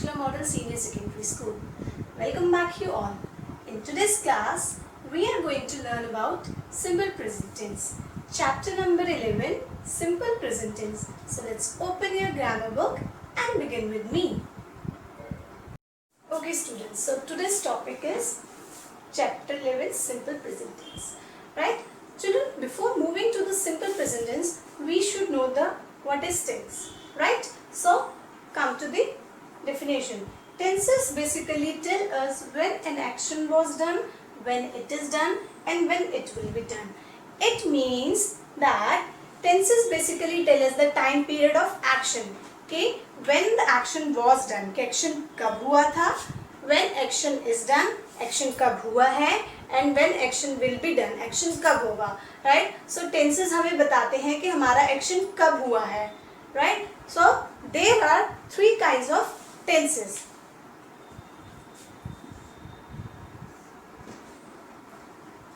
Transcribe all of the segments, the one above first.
Bachelor Model Senior Secondary School. Welcome back you all. In today's class, we are going to learn about simple present tense. Chapter number 11, simple present tense. So let's open your grammar book and begin with me. Okay students, so today's topic is chapter 11, simple present tense. Right? Children, before moving to the simple present tense, we should know what is tense. Right? So come to the definition. Tenses basically tell us when an action was done, when it is done, and when it will be done. It means that tenses basically tell us the time period of action. Okay, when the action was done, कि action कब हुआ था, when action is done, action कब हुआ है, and when action will be done, action कब होगा, right? So tenses हमें बताते हैं कि हमारा action कब हुआ है, right? So there are three kinds of tenses.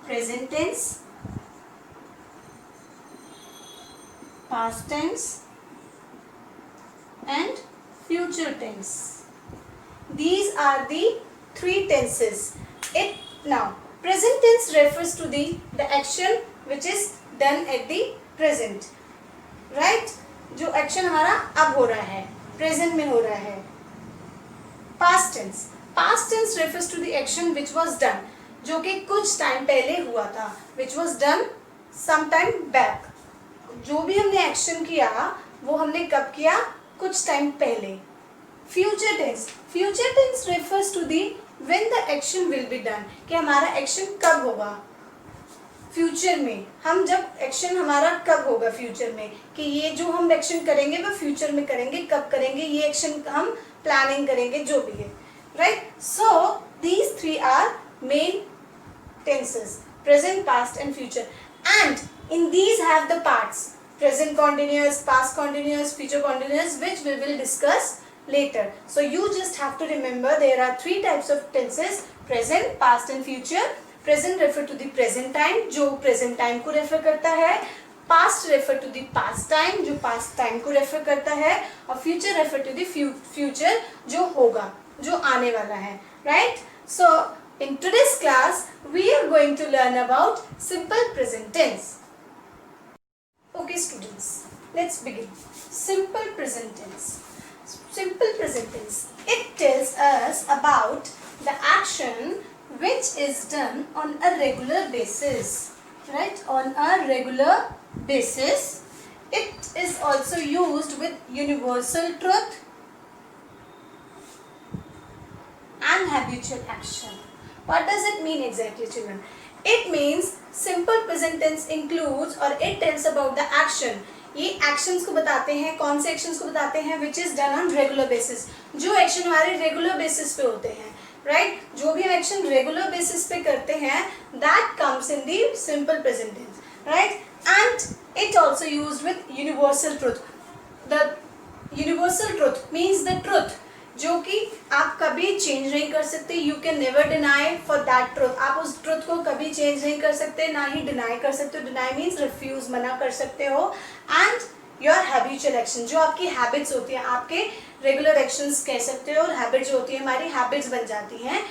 Present tense, past tense, and future tense. These are the three tenses. Now present tense refers to the action which is done at the present, right? जो action हमारा अब हो रहा है, present में हो रहा है. Past tense refers to the action which was done, जो कि कुछ टाइम पहले हुआ था, which was done some time back. जो भी हमने एक्शन किया वो हमने कब किया, कुछ टाइम पहले. Future tense refers to the when the action will be done, कि हमारा एक्शन कब होगा फ्यूचर में. हम जब एक्शन हमारा कब होगा फ्यूचर में, कि ये जो हम एक्शन करेंगे वो फ्यूचर में करेंगे, कब करेंगे ये एक्शन हम प्लानिंग करेंगे, जो भी है, right. So these three are main tenses: present, past and future. And in these have the parts: present continuous, past continuous, future continuous, which we will discuss later. So you just have to remember there are three types of tenses: present, past and future. Present refer to the present time, जो present time को refer करता है. Past refer to the past time, जो past time को refer करता है. और future refer to the future, जो होगा, जो आने वाला है, right? So in today's class, we are going to learn about simple present tense. Okay students, let's begin. Simple present tense. Simple present tense. It tells us about the action which is done on a regular basis. Right? On a regular basis. It is also used with universal truth and habitual action. What does it mean exactly, children? It means simple present tense includes or it tells about the action. ये actions को बताते हैं, कौन से actions को बताते हैं, which is done on regular basis. जो action हमारे regular basis पे होते हैं, right? जो भी हम action regular basis पे करते हैं, that comes in the simple present tense, right? And it also used with universal truth. The universal truth means the truth, जो कि आप कभी चेंज नहीं कर सकते. You can never deny for that truth. आप उस ट्रुथ को कभी चेंज नहीं कर सकते, ना ही डिनाई कर सकते हो. डिनाई मीन्स रिफ्यूज, मना कर सकते हो. एंड योर हैबिचुअल एक्शन, जो आपकी हैबिट्स होती हैं, आपके रेगुलर एक्शंस कह सकते हो, और हैबिट जो होती है हमारी हैबिट्स बन जाती हैं,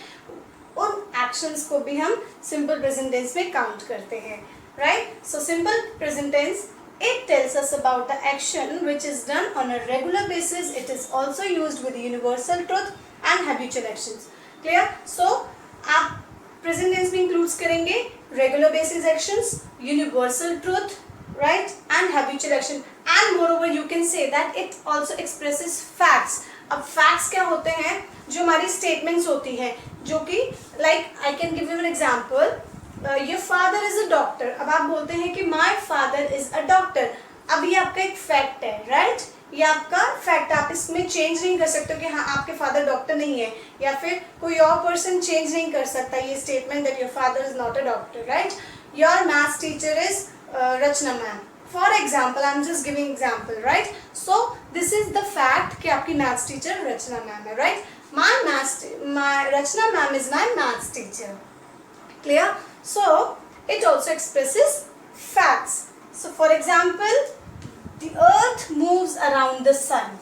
उन एक्शंस को भी हम सिंपल प्रेजेंट टेंस में काउंट करते हैं, right. So simple present tense, it tells us about the action which is done on a regular basis. It is also used with universal truth and habitual actions. Clear? So आप present tense में includes करेंगे regular basis actions, universal truth, right, and habitual action. And moreover you can say that it also expresses facts. अब facts क्या होते हैं, जो हमारी statements होती हैं, जो कि like I can give you an example. Your father is a doctor. अब आप बोलते हैं कि my father is a doctor. अब ये आपका एक फैक्ट है, राइट? ये आपका फैक्ट, आप इसमें चेंज नहीं कर सकते कि हाँ आपके फादर डॉक्टर नहीं है, या फिर कोई और पर्सन चेंज नहीं कर सकता ये statement that your father is not a doctor, right? Your maths teacher is Rachna ma'am. For example, I am just giving example, right? So this is the fact कि आपकी मैथ्स टीचर रचना मैम है, right? My Rachna ma'am is my maths teacher. Clear? So it also expresses facts. So for example, the earth moves around the sun,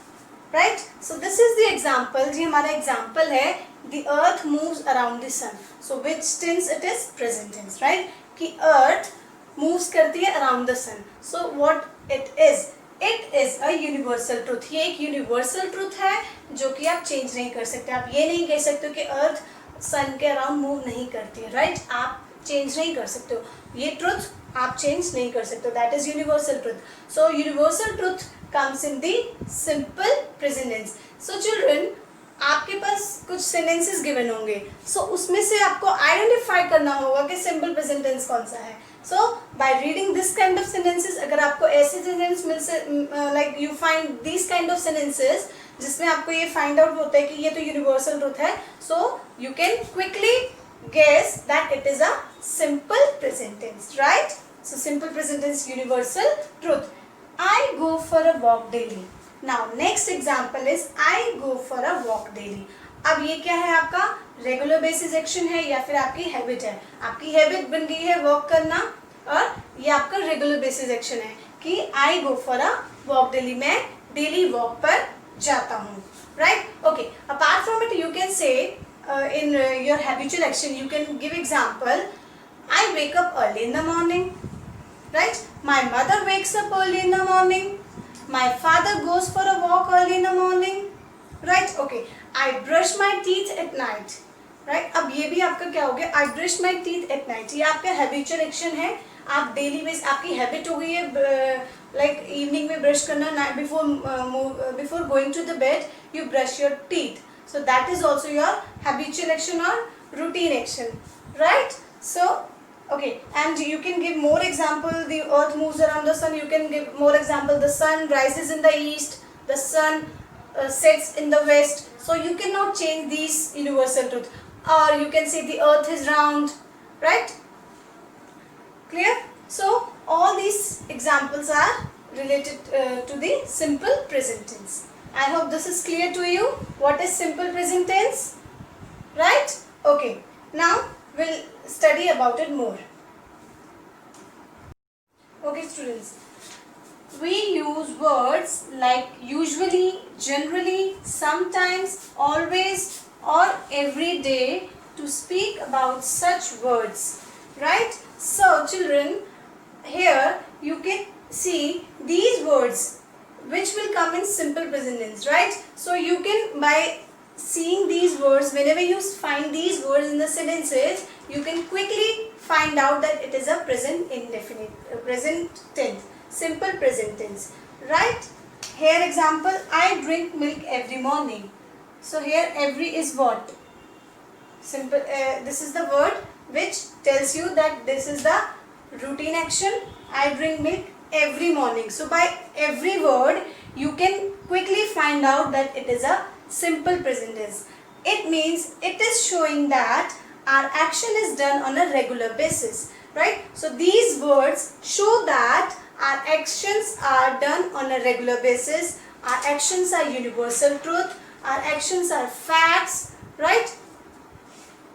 right. So this is the example. जी हमारा example है the earth moves around the sun. So which tense it is? Present tense. Right, कि earth moves करती है around the sun. So what it is? It is a universal truth. ये एक universal truth है जो कि आप चेंज नहीं कर सकते. आप ये नहीं कह सकते कि अर्थ सन के अराउंड मूव नहीं करती है. राइट, आप चेंज नहीं कर सकते हो. ये ट्रुथ आप चेंज नहीं कर सकते. That is universal truth. So universal truth comes in the simple present tense. So children, आपके पास कुछ सेंटेंसेस गिवन होंगे. सो उसमें से आपको आइडेंटिफाई करना होगा कि सिंपल प्रेजेंट टेंस कौन सा है. So by reading this kind of sentences, अगर आपको ऐसे सेंटेंस मिल से like you find this kind of sentences जिसमें आपको ये फाइंड आउट होता है कि ये तो यूनिवर्सल ट्रुथ है, so you can quickly guess that it is a simple present tense. Right, so simple present tense, universal truth. I go for a walk daily. Now next example is I go for a walk daily. अब ये क्या है? आपका regular basis action है या फिर आपकी habit है? आपकी हैबिट बन गई है वॉक करना, और ये आपका रेगुलर बेसिस एक्शन है कि I go for a walk daily. मैं डेली वॉक पर जाता हूँ. Right, okay. Apart from it you can say in your habitual action, you can give example. I wake up early in the morning. Right, my mother wakes up early in the morning. My father goes for a walk early in the morning. Right, okay. I brush my teeth at night. Right, अब ये भी आपका क्या हो गया? I brush my teeth at night. ये आपका habitual action है. आप डेली बेस, आपकी हैबिट हो गई है लाइक इवनिंग में ब्रश करना. Before going to the bed you brush your teeth. So that is also your habitual action or routine action, right? So okay, and you can give more example. The earth moves around the sun. You can give more example. The sun rises in the east. The sun sets in the west. So you cannot change these universal truth. Or you can say the earth is round, right? Clear? So all these examples are related to the simple present tense. I hope this is clear to you. What is simple present tense? Right? Okay. Now we'll study about it more. Okay, students. We use words like usually, generally, sometimes, always, or every day to speak about such words. Right? So, children, here you can see these words which will come in simple present tense, right? So you can, by seeing these words, whenever you find these words in the sentences, you can quickly find out that it is a present indefinite, present tense, simple present tense, right? Here example, I drink milk every morning. So here every is what? Simple. This is the word which tells you that this is the routine action. I drink milk every morning. So by every word you can quickly find out that it is a simple present tense. It means it is showing that our action is done on a regular basis, right? So these words show that our actions are done on a regular basis. Our actions are universal truth. Our actions are facts, right?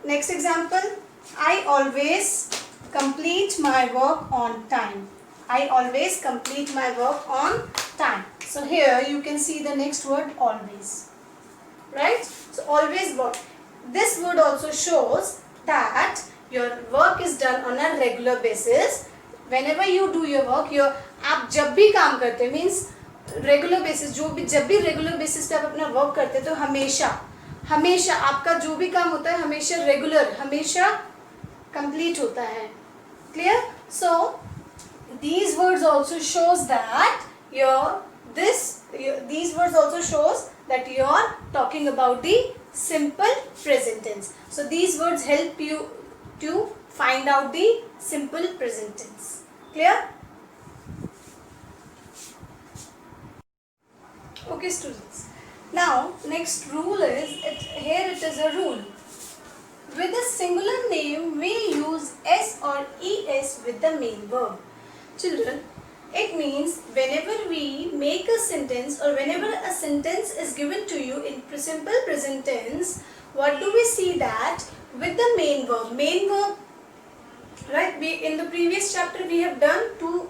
Next example, I always complete my work on time. I always complete my work on time. So here you can see the next word, always. Right? So always work. This word also shows that your work is done on a regular basis. Whenever you do your work, आप जब भी काम करते हैं means regular basis, जब भी regular basis पे आप अपना work करते हैं तो हमेशा आपका जो भी काम होता है हमेशा regular, हमेशा complete होता है. Clear? So these words also shows that these words also shows that you are talking about the simple present tense. So these words help you to find out the simple present tense. Clear? Okay, students. Now next rule is here it is a rule. With a singular name we use s or es with the main verb. Children, it means whenever we make a sentence or whenever a sentence is given to you in simple present tense, what do we see that with the main verb, right? In the previous chapter we have done two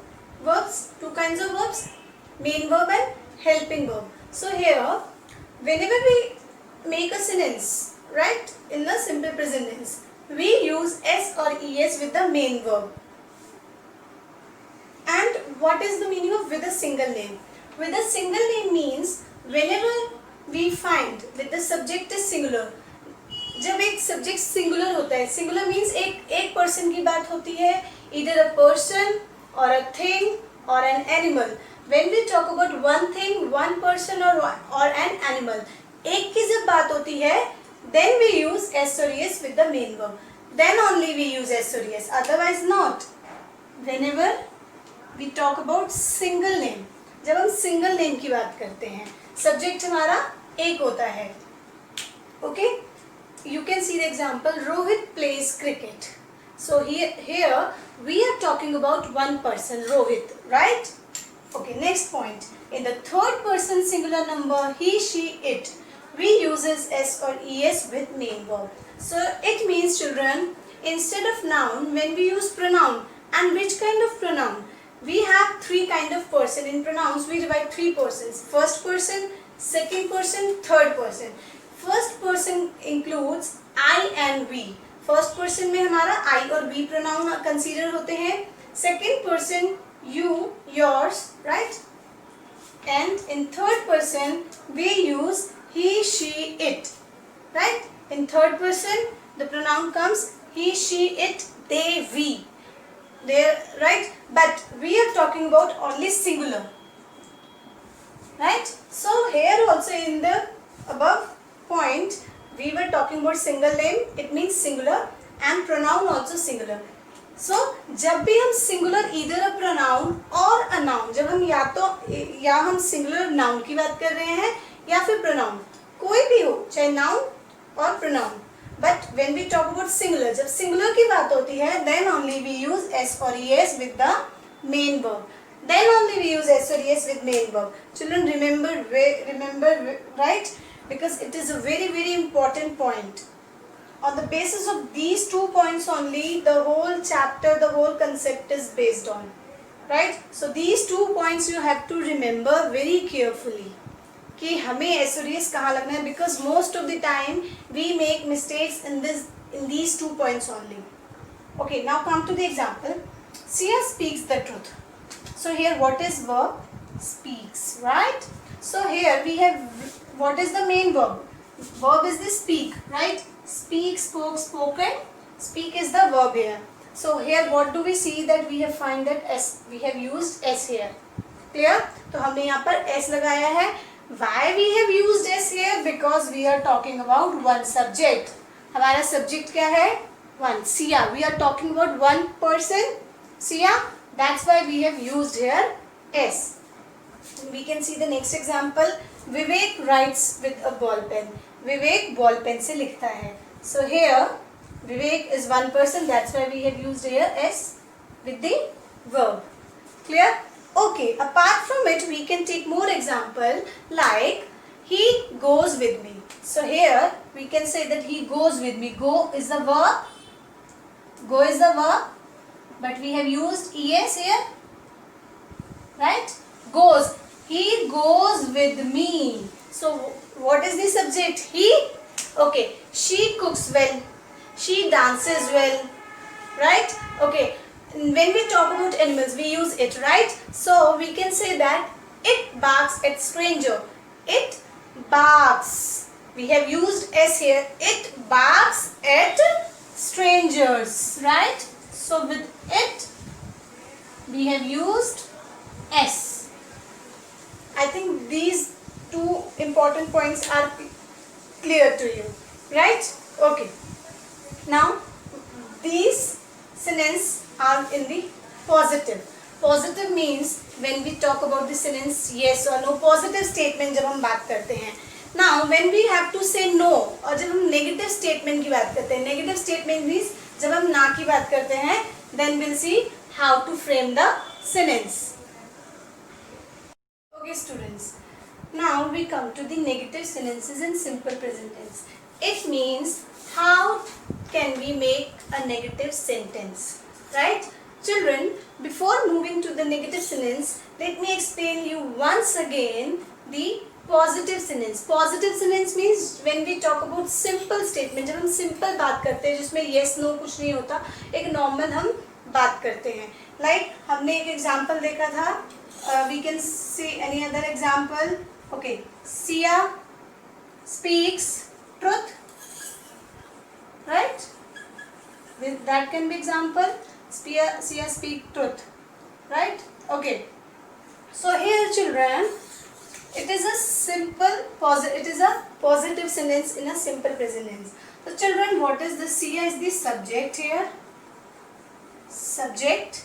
kinds of verbs, main verb and helping verb. So here whenever we make a sentence, right, in the simple present tense, we use s or es with the main verb. And what is the meaning of with a single name? With a single name means whenever we find with the subject is singular, जब एक subject singular होता है, singular means एक person की बात होती है, either a person or a thing or an animal. When we talk about one thing, one person or an animal, एक की जब बात होती है, then we use s or es with the main verb. Then only we use s or es, otherwise not. Whenever we talk about single name, जब हम single name की बात करते हैं, सब्जेक्ट हमारा एक होता है. Okay? You can see the example, Rohit plays cricket. So here we are talking about one person, Rohit, right? Okay, next point. In the third person singular number, he, she, it, we uses s or es with main verb. So it means, children, instead of noun, when we use pronoun, and which kind of pronoun? We have three kind of person. In pronouns we divide three persons: first person, second person, third person. First person includes I and we. First person में हमारा I और we pronoun consider होते हैं. Second person you, yours, right. And in third person we use he, she, it, right. In third person the pronoun comes he, she, it, they, we, their, right. But we are talking about only singular, right? So here also in the above point we were talking about single name, it means singular, and pronoun also singular. So जब भी हम singular either a pronoun or a noun, जब हम या हम singular noun की बात कर रहे हैं या फिर pronoun, कोई भी हो, चाहे noun और pronoun, but when we talk about singular, जब singular की बात होती है, then only we use s or es with the main verb. Then only we use s or es with main verb. Children, remember, right? Because it is a very, very important point. On the basis of these 2 points only, the whole chapter, the whole concept is based on, right? So these 2 points you have to remember very carefully. कि हमें s और es कहाँ लगना है, because most of the time we make mistakes in these 2 points only. Okay, now come to the example. Sia speaks the truth. So here what is verb? Speaks, right? So here we have, what is the main verb? Verb is the speak, right? Speak, spoke, spoken. Speak is the verb here. So here what do we see, that we have find that s, we have used s here. Clear? तो हमने यहाँ पर s लगाया है. Why we have used s here? Because we are talking about one subject. हमारा subject क्या है? One. Sia. We are talking about one person. Sia. That's why we have used here s. We can see the next example. Vivek writes with a ball pen. Vivek ball pen से लिखता है. So here Vivek is one person. That's why we have used here s with the verb. Clear? Okay. Apart from it, we can take more example like he goes with me. So here we can say that he goes with me. Go is the verb. Go is the verb. But we have used es here, right? Goes. He goes with me. So what is the subject? He. Okay. She cooks well. She dances well, right? Okay. When we talk about animals, we use it, right? So we can say that it barks at stranger. It barks. We have used s here. It barks at strangers, right? So with it we have used s. I think these 2 important points are clear to you, right? Okay. Now these sentences are in the positive. Positive means when we talk about the sentence yes or no, positive statement जब हम बात करते हैं. Now when we have to say no, और जब हम negative statement की बात करते हैं, negative statement means जब हम ना की बात करते हैं, then we'll see how to frame the sentence. Okay students, now we come to the negative sentences in simple present tense. It means how can we make a negative sentence, right? Children, before moving to the negative sentence, let me explain you once again the positive sentence. Positive sentence means when we talk about simple statement, जब हम simple बात करते हैं जिसमें yes no कुछ नहीं होता, एक नॉर्मल हम बात करते हैं. लाइक हमने एक एग्जांपल देखा था, we can see any other example. Okay, Siya speaks truth, right? That can be example. Siya speak truth, right? Okay, so here children, it is a positive sentence in a simple present tense. So children, what is the Sia is the subject here. Subject.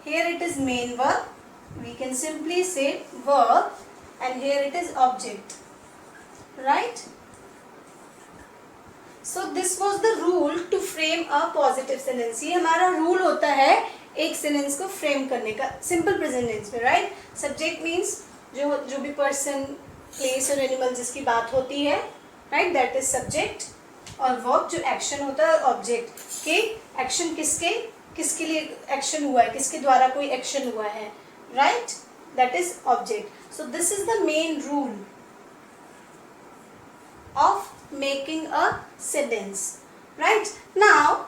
Here it is main verb. We can simply say verb, and here it is object. Right? So this was the rule to frame a positive sentence. ये हमारा rule होता है एक sentence को frame करने का simple present tense में, right? Subject means जो भी पर्सन, प्लेस और एनिमल जिसकी बात होती है, राइट, दैट इज सब्जेक्ट. और वर्ब जो एक्शन होता है, ऑब्जेक्ट के एक्शन किसके लिए एक्शन हुआ है, किसके द्वारा कोई एक्शन हुआ है, right, that is object. So this is the main rule of making a sentence, right? Now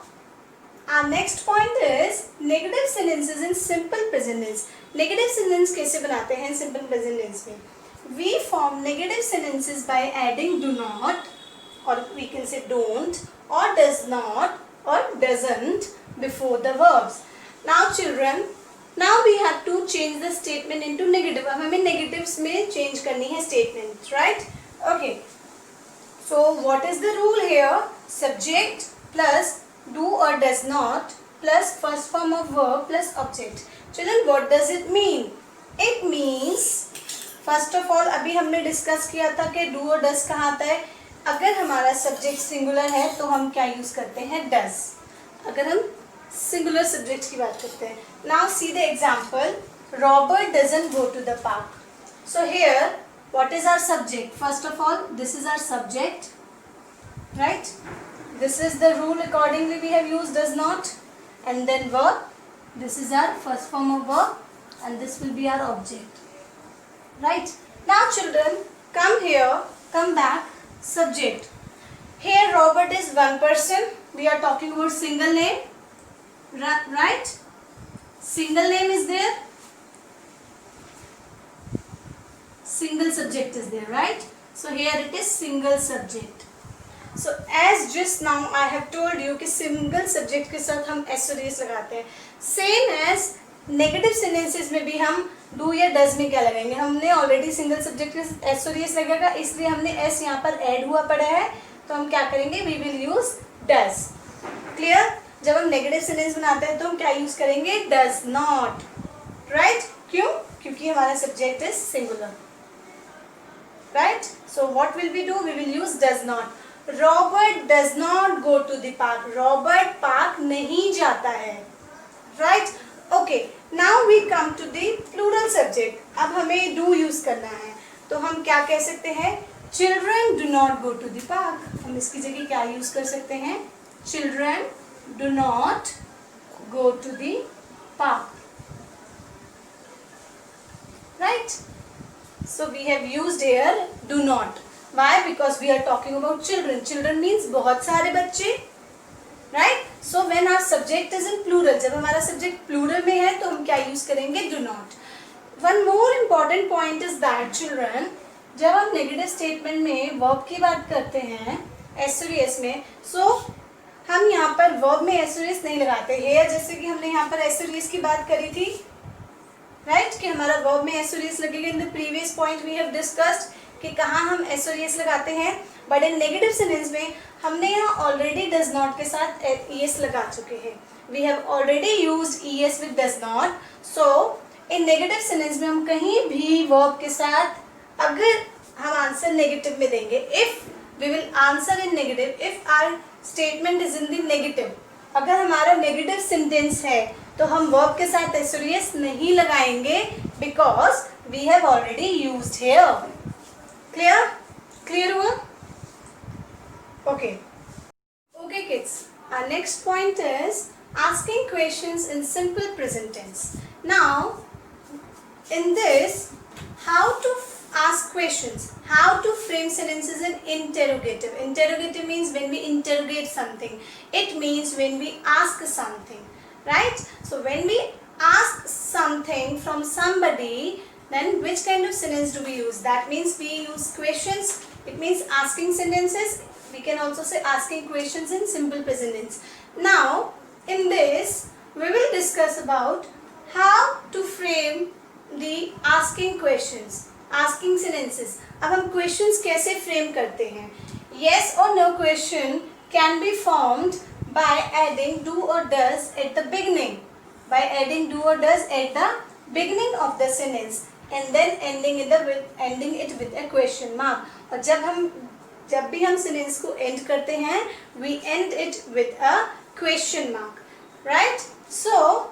our next point is negative sentences in simple present tense. Negative sentence कैसे बनाते हैं simple present tense में? We form negative sentences by adding do not, or we can say don't, or does not, or doesn't before the verbs. Now children, now we have to change the statement into negative. अब हमें negatives में change करनी है statement, right? Okay. So what is the rule here? Subject plus do or does not plus first form of verb plus object. Children, what does it mean? It means first of all, अभी हमने discuss किया था कि do और does कहाँ आता है. अगर हमारा सब्जेक्ट सिंगुलर है तो हम क्या यूज करते हैं? does. अगर हम सिंगुलर सब्जेक्ट की बात करते हैं. Now see the example. Robert doesn't go to the park. So here, what is our subject? First of all, this is our subject, right? This is the rule, accordingly we have used does not, and then verb. This is our first form of verb, and this will be our object, right? Now children, come here, come back. Subject. Here Robert is one person. We are talking about single name, right? Single name is there. Single subject is there, right? So here it is single subject. So as just now I have told you कि single subject के साथ हम s और s लगाते हैं. Same as negative sentences में भी हम do या does में क्या लगाएंगे? हमने already single subject के साथ s और s लगेगा, इसलिए हमने s यहाँ पर add हुआ पड़ा है, तो हम क्या करेंगे? We will use does. Clear? जब हम negative sentence बनाते हैं तो हम क्या use करेंगे? Does not. Right? क्यों? क्योंकि हमारा subject is singular. Right? So what will we do? We will use does not. Robert does not go to the park. Robert park नहीं जाता है. Right? Okay. Now we come to the plural subject. अब हमें do use करना है. तो हम क्या कह सकते हैं? Children do not go to the park. हम इसकी जगह क्या use कर सकते हैं? Children do not go to the park. Right? So we have used here do not. Why? Because we are talking about children. Children means बहुत सारे बच्चे, right? So when our subject is in plural, जब हमारा subject plural में है तो हम क्या use करेंगे? Do not. One more important point is that children, जब हम negative statement में verb की बात करते हैं s और s में, so हम यहाँ पर verb में s और s नहीं लगाते. Here जैसे कि हमने यहाँ पर s और s की बात करी थी, right? कि हमारा verb में s और s लगेगा. In the previous point we have discussed कि कहाँ हम s और es लगाते हैं, बट इन नेगेटिव सेंटेंस में हमने यहाँ ऑलरेडी डज नॉट के साथ es लगा चुके हैं. We have already used es with does not. So in negative sentence में हम कहीं भी वर्ब के साथ अगर हम आंसर नेगेटिव में देंगे, if we will answer in negative, if our statement is in the negative, अगर हमारा नेगेटिव सेंटेंस है तो हम वर्ब के साथ s और es नहीं लगाएंगे, because we have already used here. Clear? Clear हुआ? Okay. Okay kids. Our next point is asking questions in simple present tense. Now, in this, how to ask questions. How to frame sentences in interrogative. Interrogative means when we interrogate something. It means when we ask something, right? So when we ask something from somebody, then which kind of sentence do we use? That means we use questions. It means asking sentences. We can also say asking questions in simple present tense. Now in this we will discuss about how to frame the asking questions, asking sentences. अब हम questions कैसे frame करते हैं? Yes or no question can be formed by adding do or does at the beginning. By adding do or does at the beginning of the sentence and then ending it with a question mark. और जब भी हम sentence को end करते हैं, we end it with a question mark, right? So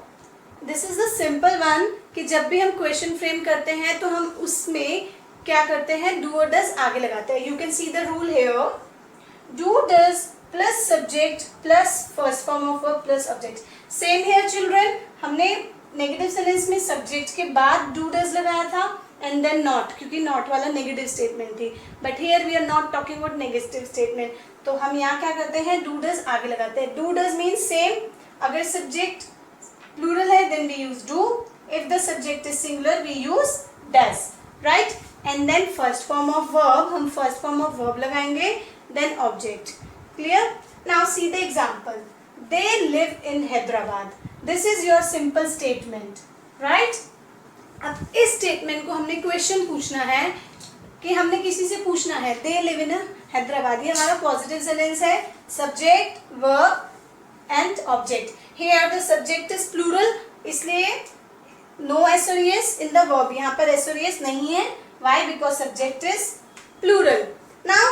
this is the simple one कि जब भी हम question frame करते हैं तो हम उसमें क्या करते हैं, do or does आगे लगाते हैं. You can see the rule here. Do does plus subject plus first form of verb plus object. Same here children. हमने negative sentence में subject के बाद do does लगाया था and then not, क्योंकि not वाला negative statement थी. But here we are not talking about negative statement. तो हम यहाँ क्या करते हैं, do does आगे लगाते हैं. Do does means same. अगर subject plural है then we use do. If the subject is singular we use does, right? And then first form of verb, हम first form of verb लगाएंगे, then object. Clear? Now see the example. They live in Hyderabad. This is your simple statement, right? अब इस statement को हमने question पूछना है कि हमने किसी से पूछना है. They live in Hyderabad. ये हमारा positive sentence है. Subject, verb and object. Here the subject is plural, इसलिए no s or es in the verb. यहाँ पर s or es नहीं है. Why? Because subject is plural. Now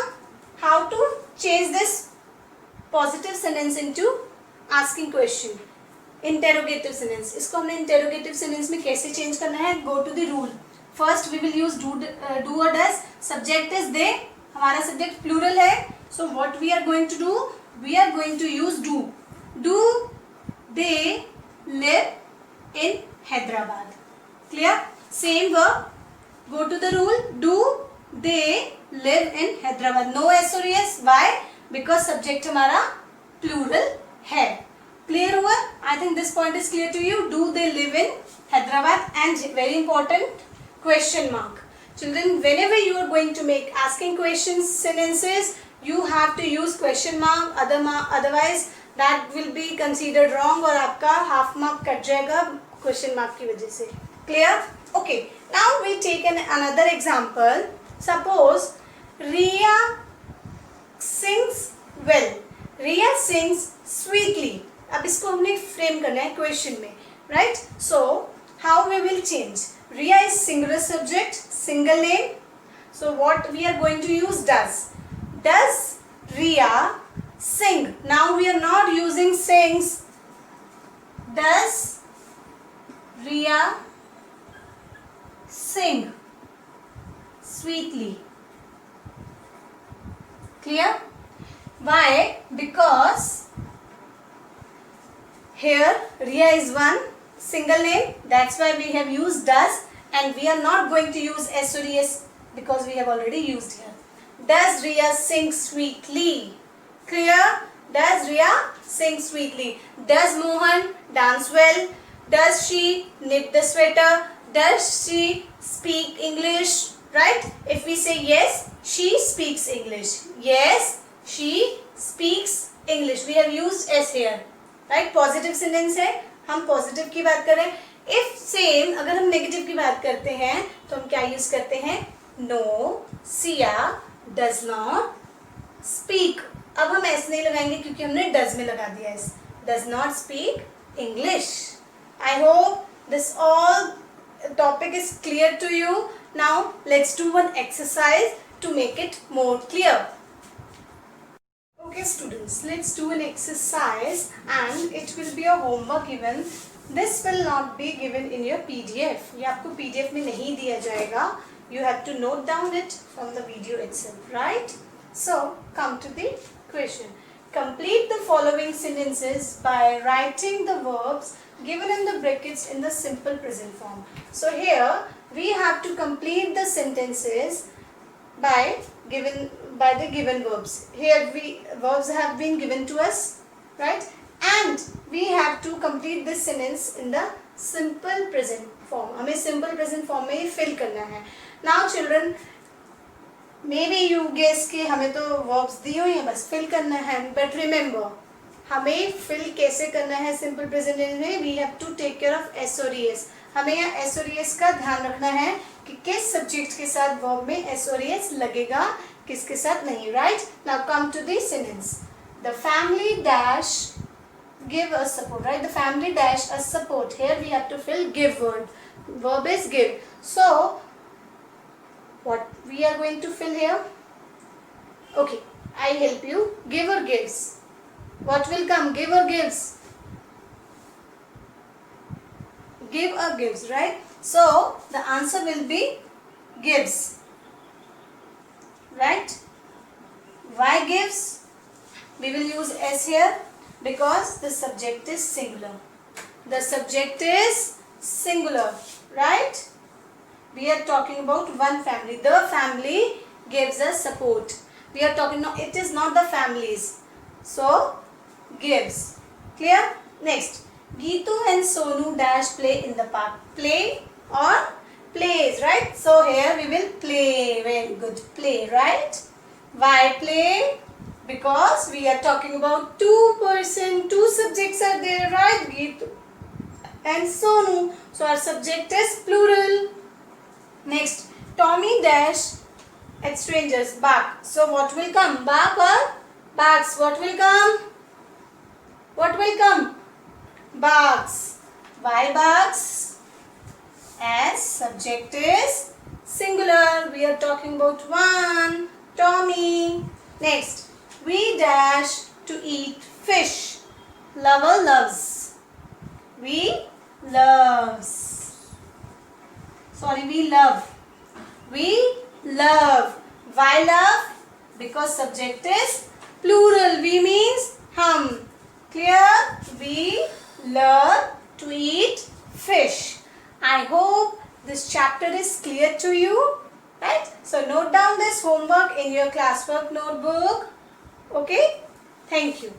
how to change this positive sentence into asking question, interrogative sentence. इसको हमने interrogative sentence में कैसे change करना है? Go to the rule. First we will use do or does. Subject is they. हमारा subject plural है. So what we are going to do? We are going to use do. Do they live in Hyderabad? Clear? Same verb. Go to the rule. Do they live in Hyderabad? No s or yes. Why? Because subject हमारा plural है. Clear हुआ? I think this point is clear to you. Do they live in Hyderabad? And very important, question mark. Children, whenever you are going to make asking questions sentences, you have to use question mark. Otherwise that will be considered wrong और आपका half mark cut जाएगा question mark की वजह से. Clear? Okay. Now we take another example. Suppose Riya sings well. Riya sings sweetly. अब इसको हमने frame करना है question में, right? So how we will change? Riya is singular subject, single name. So what we are going to use does. Does Riya sing? Now we are not using sings. Does Riya sing sweetly? Clear? Why? Because here Riya is one single name. That's why we have used does, and we are not going to use s or es because we have already used here. Does Riya sing sweetly? Clear? Does Riya sing sweetly? Does Mohan dance well? Does she knit the sweater? Does she speak English? Right? If we say yes, she speaks English. Yes, she speaks English. We have used s here. Right? Positive sentence है. हम positive की बात कर रहे हैं. If same, अगर हम negative की बात करते हैं तो हम क्या use करते हैं? No, Sia does not speak. अब हम s नहीं लगाएंगे क्योंकि हमने does में लगा दिया s. Does not speak English. I hope this all topic is clear to you. Now let's do one exercise to make it more clear. Okay students, let's do an exercise and it will be a homework given. This will not be given in your PDF. ये आपको PDF में नहीं दिया जाएगा. You have to note down it from the video itself, right? So come to the question. Complete the following sentences by writing the verbs given in the brackets in the simple present form. So here we have to complete the sentences by the given verbs. Here verbs have been given to us, right? And we have to complete this sentence in the simple present form. हमें simple present form में ही fill करना है. Now children, maybe you guess कि हमें तो verbs दी हुई हैं, बस fill करना है. But remember, हमें fill कैसे करना है simple present में? We have to take care of S और ES. हमें यहाँ S और ES का ध्यान रखना है कि किस subject के साथ verb में S और ES लगेगा, किसके साथ नहीं, right? Now come to the sentence. The family dash give us support, right? The family dash us support. Here we have to fill give word. Verb is give. So what we are going to fill here? Okay, I'll help you. Give or gives. What will come? Give or gives? Give or gives, right? So the answer will be gives, right? Why gives? We will use S here because the subject is singular. The subject is singular, right? We are talking about one family. The family gives us support. We are talking, no, it is not the families. So, gives. Clear? Next. Geetu and Sonu dash play in the park. Play or plays, right? So, here we will play. Very good. Play, right? Why play? Because we are talking about two subjects are there, right? Geetu and Sonu. So, our subject is plural. Next, Tommy dash at strangers, bark. So what will come? Bark or barks? What will come? What will come? Barks. Why barks? As subject is singular. We are talking about one, Tommy. Next, we dash to eat fish. Lover loves. We loves. We love. We love. Why love? Because subject is plural. We means hum. Clear? We love to eat fish. I hope this chapter is clear to you. Right? So note down this homework in your classwork notebook. Okay? Thank you.